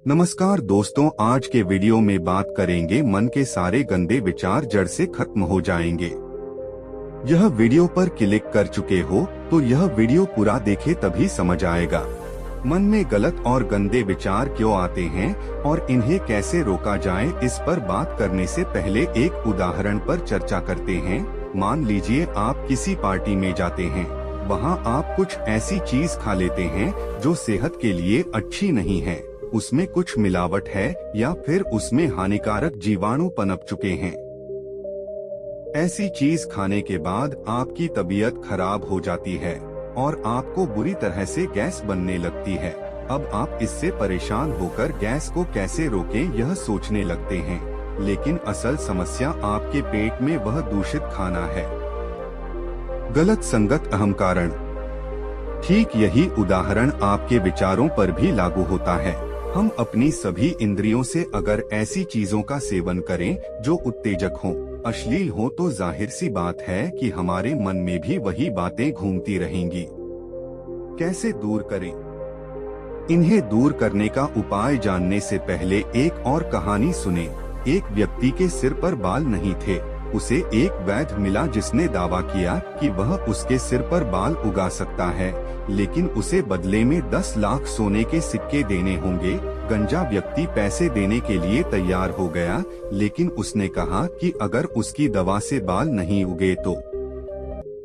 नमस्कार दोस्तों, आज के वीडियो में बात करेंगे मन के सारे गंदे विचार जड़ से खत्म हो जाएंगे। यह वीडियो पर क्लिक कर चुके हो तो यह वीडियो पूरा देखे तभी समझ आएगा मन में गलत और गंदे विचार क्यों आते हैं और इन्हें कैसे रोका जाए। इस पर बात करने से पहले एक उदाहरण पर चर्चा करते हैं। मान लीजिए आप किसी पार्टी में जाते हैं, वहाँ आप कुछ ऐसी चीज खा लेते हैं जो सेहत के लिए अच्छी नहीं है, उसमें कुछ मिलावट है या फिर उसमें हानिकारक जीवाणु पनप चुके हैं। ऐसी चीज खाने के बाद आपकी तबीयत खराब हो जाती है और आपको बुरी तरह से गैस बनने लगती है। अब आप इससे परेशान होकर गैस को कैसे रोकें यह सोचने लगते हैं, लेकिन असल समस्या आपके पेट में वह दूषित खाना है। गलत संगत अहम कारण। ठीक यही उदाहरण आपके विचारों पर भी लागू होता है। हम अपनी सभी इंद्रियों से अगर ऐसी चीजों का सेवन करें जो उत्तेजक हों, अश्लील हो, तो जाहिर सी बात है कि हमारे मन में भी वही बातें घूमती रहेंगी। कैसे दूर करें? इन्हें दूर करने का उपाय जानने से पहले एक और कहानी सुने। एक व्यक्ति के सिर पर बाल नहीं थे। उसे एक वैद्य मिला जिसने दावा किया कि वह उसके सिर पर बाल उगा सकता है, लेकिन उसे बदले में 10 लाख सोने के सिक्के देने होंगे। गंजा व्यक्ति पैसे देने के लिए तैयार हो गया, लेकिन उसने कहा कि अगर उसकी दवा से बाल नहीं उगे तो।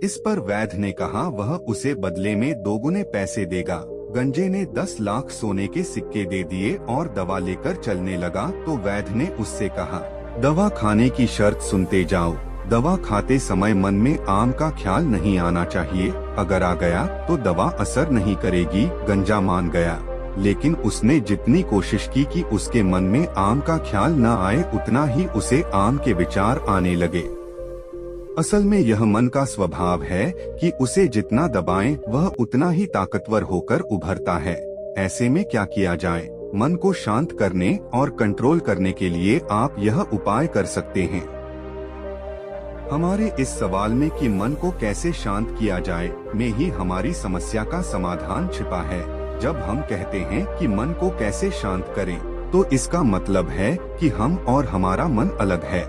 इस पर वैद्य ने कहा वह उसे बदले में 2 गुने पैसे देगा। गंजे ने 10 लाख सोने के सिक्के दे दिए और दवा लेकर चलने लगा तो वैद्य ने उससे कहा, दवा खाने की शर्त सुनते जाओ। दवा खाते समय मन में आम का ख्याल नहीं आना चाहिए, अगर आ गया तो दवा असर नहीं करेगी। गंजा मान गया, लेकिन उसने जितनी कोशिश की कि उसके मन में आम का ख्याल न आए, उतना ही उसे आम के विचार आने लगे। असल में यह मन का स्वभाव है कि उसे जितना दबाएं वह उतना ही ताकतवर होकर उभरता है। ऐसे में क्या किया जाए? मन को शांत करने और कंट्रोल करने के लिए आप यह उपाय कर सकते हैं। हमारे इस सवाल में कि मन को कैसे शांत किया जाए में ही हमारी समस्या का समाधान छिपा है। जब हम कहते हैं कि मन को कैसे शांत करें, तो इसका मतलब है कि हम और हमारा मन अलग है।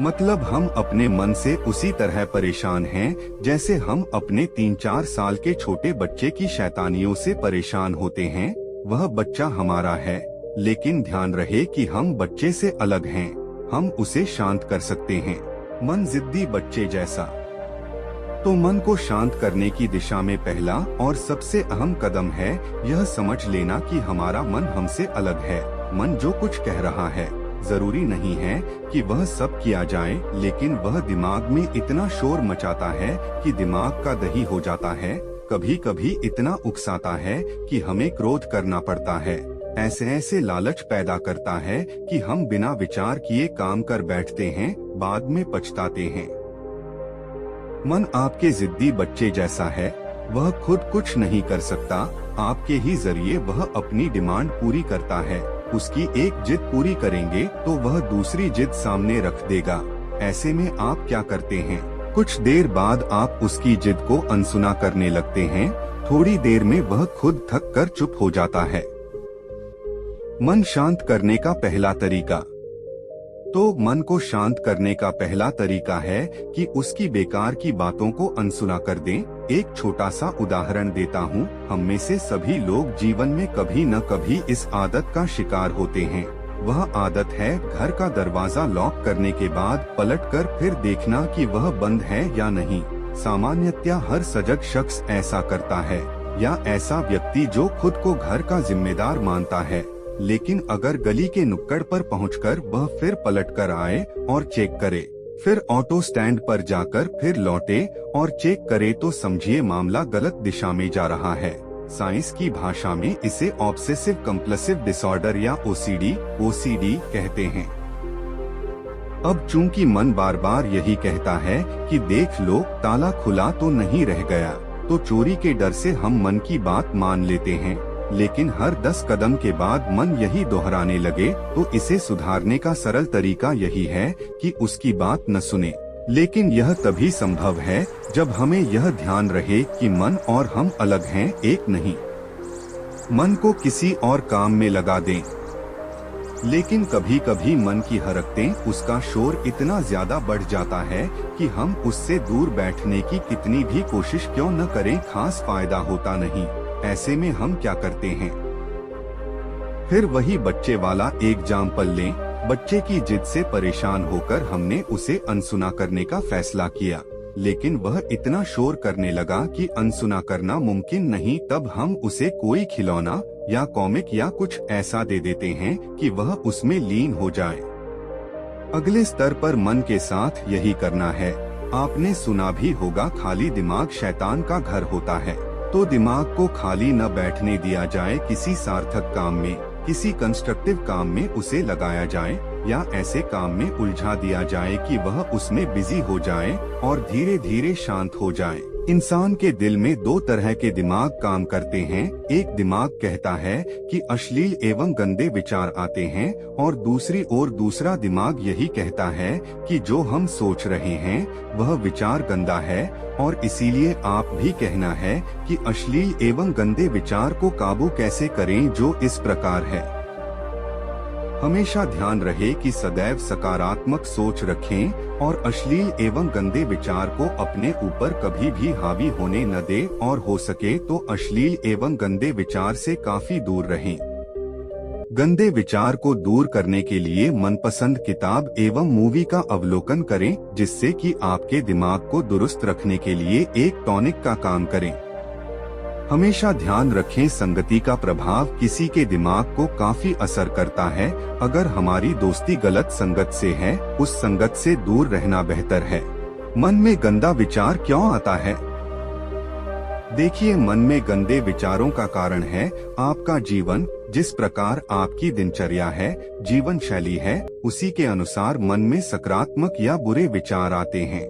मतलब हम अपने मन से उसी तरह परेशान हैं जैसे हम अपने 3-4 साल के छोटे बच्चे की शैतानियों से परेशान होते हैं। वह बच्चा हमारा है, लेकिन ध्यान रहे कि हम बच्चे से अलग हैं। हम उसे शांत कर सकते हैं। मन जिद्दी बच्चे जैसा। तो मन को शांत करने की दिशा में पहला और सबसे अहम कदम है यह समझ लेना कि हमारा मन हमसे अलग है। मन जो कुछ कह रहा है, जरूरी नहीं है कि वह सब किया जाए, लेकिन वह दिमाग में इतना शोर मचाता है कि दिमाग का दही हो जाता है। कभी कभी इतना उकसाता है कि हमें क्रोध करना पड़ता है। ऐसे लालच पैदा करता है कि हम बिना विचार किए काम कर बैठते हैं, बाद में पछताते हैं। मन आपके जिद्दी बच्चे जैसा है। वह खुद कुछ नहीं कर सकता, आपके ही जरिए वह अपनी डिमांड पूरी करता है। उसकी एक जिद पूरी करेंगे तो वह दूसरी जिद सामने रख देगा। ऐसे में आप क्या करते हैं? कुछ देर बाद आप उसकी जिद को अनसुना करने लगते हैं। थोड़ी देर में वह खुद थक कर चुप हो जाता है। मन शांत करने का पहला तरीका। तो मन को शांत करने का पहला तरीका है कि उसकी बेकार की बातों को अनसुना कर दें। एक छोटा सा उदाहरण देता हूँ। हम में से सभी लोग जीवन में कभी न कभी इस आदत का शिकार होते हैं। वह आदत है घर का दरवाजा लॉक करने के बाद पलटकर फिर देखना कि वह बंद है या नहीं। सामान्यतया हर सजग शख्स ऐसा करता है, या ऐसा व्यक्ति जो खुद को घर का जिम्मेदार मानता है। लेकिन अगर गली के नुक्कड़ पर पहुंचकर वह फिर पलटकर आए और चेक करे, फिर ऑटो स्टैंड पर जाकर फिर लौटे और चेक करे, तो समझिए मामला गलत दिशा में जा रहा है। साइंस की भाषा में इसे ऑब्सेसिव कंपल्सिव डिसऑर्डर या ओसीडी कहते हैं। अब चूंकि मन बार बार यही कहता है कि देख लो ताला खुला तो नहीं रह गया, तो चोरी के डर से हम मन की बात मान लेते हैं। लेकिन हर 10 कदम के बाद मन यही दोहराने लगे, तो इसे सुधारने का सरल तरीका यही है कि उसकी बात न सुने। लेकिन यह तभी संभव है जब हमें यह ध्यान रहे कि मन और हम अलग हैं, एक नहीं। मन को किसी और काम में लगा दें। लेकिन कभी कभी मन की हरकतें, उसका शोर इतना ज्यादा बढ़ जाता है कि हम उससे दूर बैठने की कितनी भी कोशिश क्यों न करें, खास फायदा होता नहीं। ऐसे में हम क्या करते हैं, फिर वही बच्चे वाला एग्जाम्पल लें। बच्चे की जिद से परेशान होकर हमने उसे अनसुना करने का फैसला किया, लेकिन वह इतना शोर करने लगा कि अनसुना करना मुमकिन नहीं। तब हम उसे कोई खिलौना या कॉमिक या कुछ ऐसा दे देते हैं कि वह उसमें लीन हो जाए। अगले स्तर पर मन के साथ यही करना है। आपने सुना भी होगा, खाली दिमाग शैतान का घर होता है। तो दिमाग को खाली न बैठने दिया जाए। किसी सार्थक काम में, किसी कंस्ट्रक्टिव काम में उसे लगाया जाए, या ऐसे काम में उलझा दिया जाए कि वह उसमें बिजी हो जाए और धीरे धीरे शांत हो जाए। इंसान के दिल में दो तरह के दिमाग काम करते हैं। एक दिमाग कहता है कि अश्लील एवं गंदे विचार आते हैं, और दूसरी ओर दूसरा दिमाग यही कहता है कि जो हम सोच रहे हैं वह विचार गंदा है, और इसीलिए आप भी कहना है कि अश्लील एवं गंदे विचार को काबू कैसे करें, जो इस प्रकार है। हमेशा ध्यान रहे कि सदैव सकारात्मक सोच रखें और अश्लील एवं गंदे विचार को अपने ऊपर कभी भी हावी होने न दें, और हो सके तो अश्लील एवं गंदे विचार से काफी दूर रहें। गंदे विचार को दूर करने के लिए मनपसंद किताब एवं मूवी का अवलोकन करें, जिससे कि आपके दिमाग को दुरुस्त रखने के लिए एक टॉनिक का काम करें। हमेशा ध्यान रखें, संगति का प्रभाव किसी के दिमाग को काफी असर करता है। अगर हमारी दोस्ती गलत संगत से है, उस संगत से दूर रहना बेहतर है। मन में गंदा विचार क्यों आता है? देखिए, मन में गंदे विचारों का कारण है आपका जीवन। जिस प्रकार आपकी दिनचर्या है, जीवन शैली है, उसी के अनुसार मन में सकारात्मक या बुरे विचार आते हैं।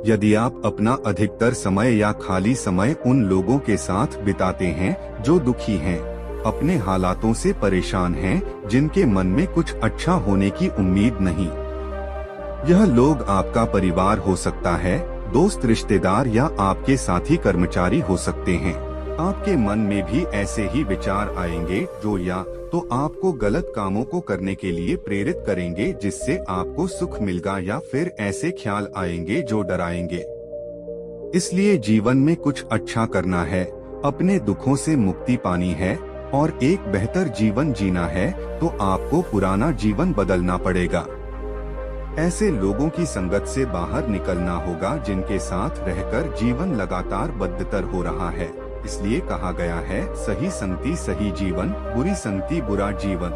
यदि आप अपना अधिकतर समय या खाली समय उन लोगों के साथ बिताते हैं जो दुखी हैं, अपने हालातों से परेशान हैं, जिनके मन में कुछ अच्छा होने की उम्मीद नहीं, यह लोग आपका परिवार हो सकता है, दोस्त, रिश्तेदार या आपके साथी कर्मचारी हो सकते हैं। आपके मन में भी ऐसे ही विचार आएंगे जो या तो आपको गलत कामों को करने के लिए प्रेरित करेंगे जिससे आपको सुख मिलेगा, या फिर ऐसे ख्याल आएंगे जो डराएंगे। इसलिए जीवन में कुछ अच्छा करना है, अपने दुखों से मुक्ति पानी है और एक बेहतर जीवन जीना है, तो आपको पुराना जीवन बदलना पड़ेगा। ऐसे लोगों की संगत से बाहर निकलना होगा जिनके साथ रहकर जीवन लगातार बदतर हो रहा है। इसलिए कहा गया है, सही संगति सही जीवन, बुरी संगति बुरा जीवन।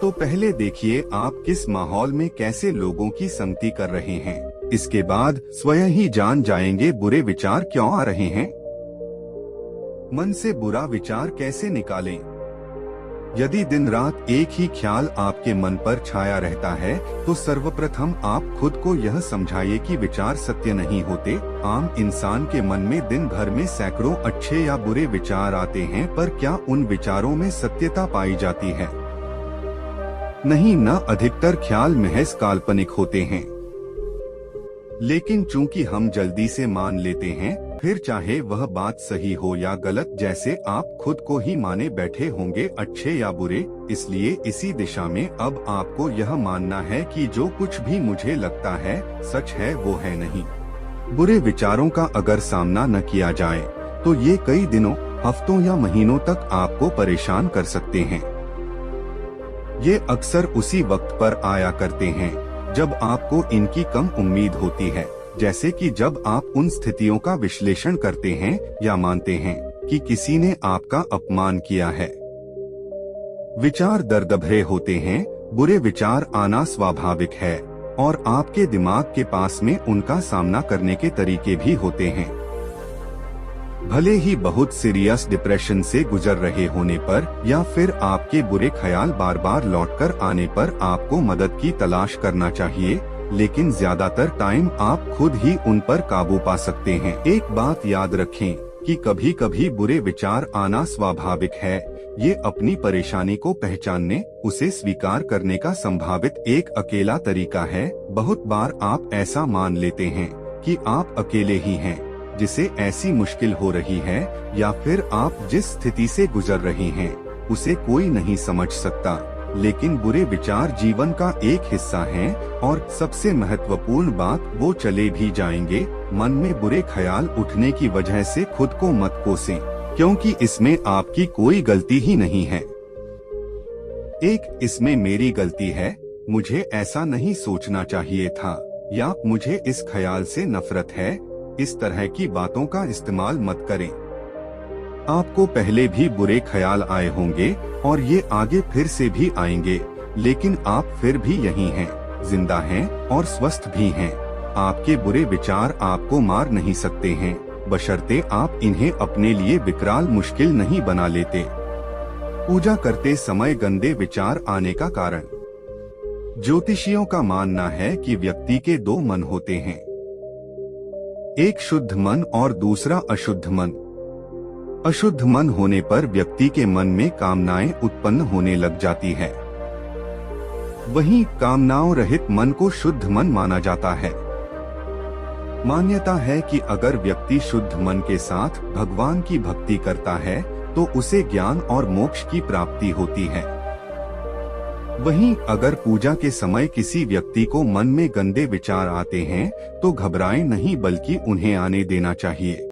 तो पहले देखिए आप किस माहौल में कैसे लोगों की संगति कर रहे हैं। इसके बाद स्वयं ही जान जाएंगे बुरे विचार क्यों आ रहे हैं। मन से बुरा विचार कैसे निकालें? यदि दिन रात एक ही ख्याल आपके मन पर छाया रहता है, तो सर्वप्रथम आप खुद को यह समझाइए कि विचार सत्य नहीं होते। आम इंसान के मन में दिन भर में सैकड़ों अच्छे या बुरे विचार आते हैं, पर क्या उन विचारों में सत्यता पाई जाती है? नहीं, न अधिकतर ख्याल महज काल्पनिक होते हैं। लेकिन चूंकि हम जल्दी से मान लेते हैं, फिर चाहे वह बात सही हो या गलत, जैसे आप खुद को ही माने बैठे होंगे, अच्छे या बुरे। इसलिए इसी दिशा में अब आपको यह मानना है कि जो कुछ भी मुझे लगता है सच है, वो है नहीं। बुरे विचारों का अगर सामना न किया जाए तो ये कई दिनों, हफ्तों या महीनों तक आपको परेशान कर सकते हैं। ये अक्सर उसी वक्त पर आया करते हैं जब आपको इनकी कम उम्मीद होती है, जैसे कि जब आप उन स्थितियों का विश्लेषण करते हैं या मानते हैं कि किसी ने आपका अपमान किया है। विचार दर्द भरे होते हैं, बुरे विचार आना स्वाभाविक है, और आपके दिमाग के पास में उनका सामना करने के तरीके भी होते हैं। भले ही बहुत सीरियस डिप्रेशन से गुजर रहे होने पर, या फिर आपके बुरे ख्याल बार बार लौटकर आने पर आपको मदद की तलाश करना चाहिए, लेकिन ज्यादातर टाइम आप खुद ही उन पर काबू पा सकते हैं। एक बात याद रखें कि कभी कभी बुरे विचार आना स्वाभाविक है। ये अपनी परेशानी को पहचानने, उसे स्वीकार करने का संभावित एक अकेला तरीका है। बहुत बार आप ऐसा मान लेते हैं कि आप अकेले ही हैं, जिसे ऐसी मुश्किल हो रही है या फिर आप जिस स्थिति से गुजर रहे हैं उसे कोई नहीं समझ सकता, लेकिन बुरे विचार जीवन का एक हिस्सा हैं और सबसे महत्वपूर्ण बात, वो चले भी जाएंगे। मन में बुरे ख्याल उठने की वजह से खुद को मत कोसें, क्योंकि इसमें आपकी कोई गलती ही नहीं है। एक इसमें मेरी गलती है, मुझे ऐसा नहीं सोचना चाहिए था, या मुझे इस ख्याल से नफरत है, इस तरह की बातों का इस्तेमाल मत करें। आपको पहले भी बुरे ख्याल आए होंगे और ये आगे फिर से भी आएंगे, लेकिन आप फिर भी यहीं हैं, जिंदा हैं और स्वस्थ भी हैं। आपके बुरे विचार आपको मार नहीं सकते हैं, बशर्ते आप इन्हें अपने लिए विकराल मुश्किल नहीं बना लेते। पूजा करते समय गंदे विचार आने का कारण। ज्योतिषियों का मानना है कि व्यक्ति के दो मन होते हैं, एक शुद्ध मन और दूसरा अशुद्ध मन। अशुद्ध मन होने पर व्यक्ति के मन में कामनाएं उत्पन्न होने लग जाती है, वहीं कामनाओं रहित मन को शुद्ध मन माना जाता है। मान्यता है कि अगर व्यक्ति शुद्ध मन के साथ भगवान की भक्ति करता है तो उसे ज्ञान और मोक्ष की प्राप्ति होती है। वहीं अगर पूजा के समय किसी व्यक्ति को मन में गंदे विचार आते हैं तो घबराएं नहीं, बल्कि उन्हें आने देना चाहिए।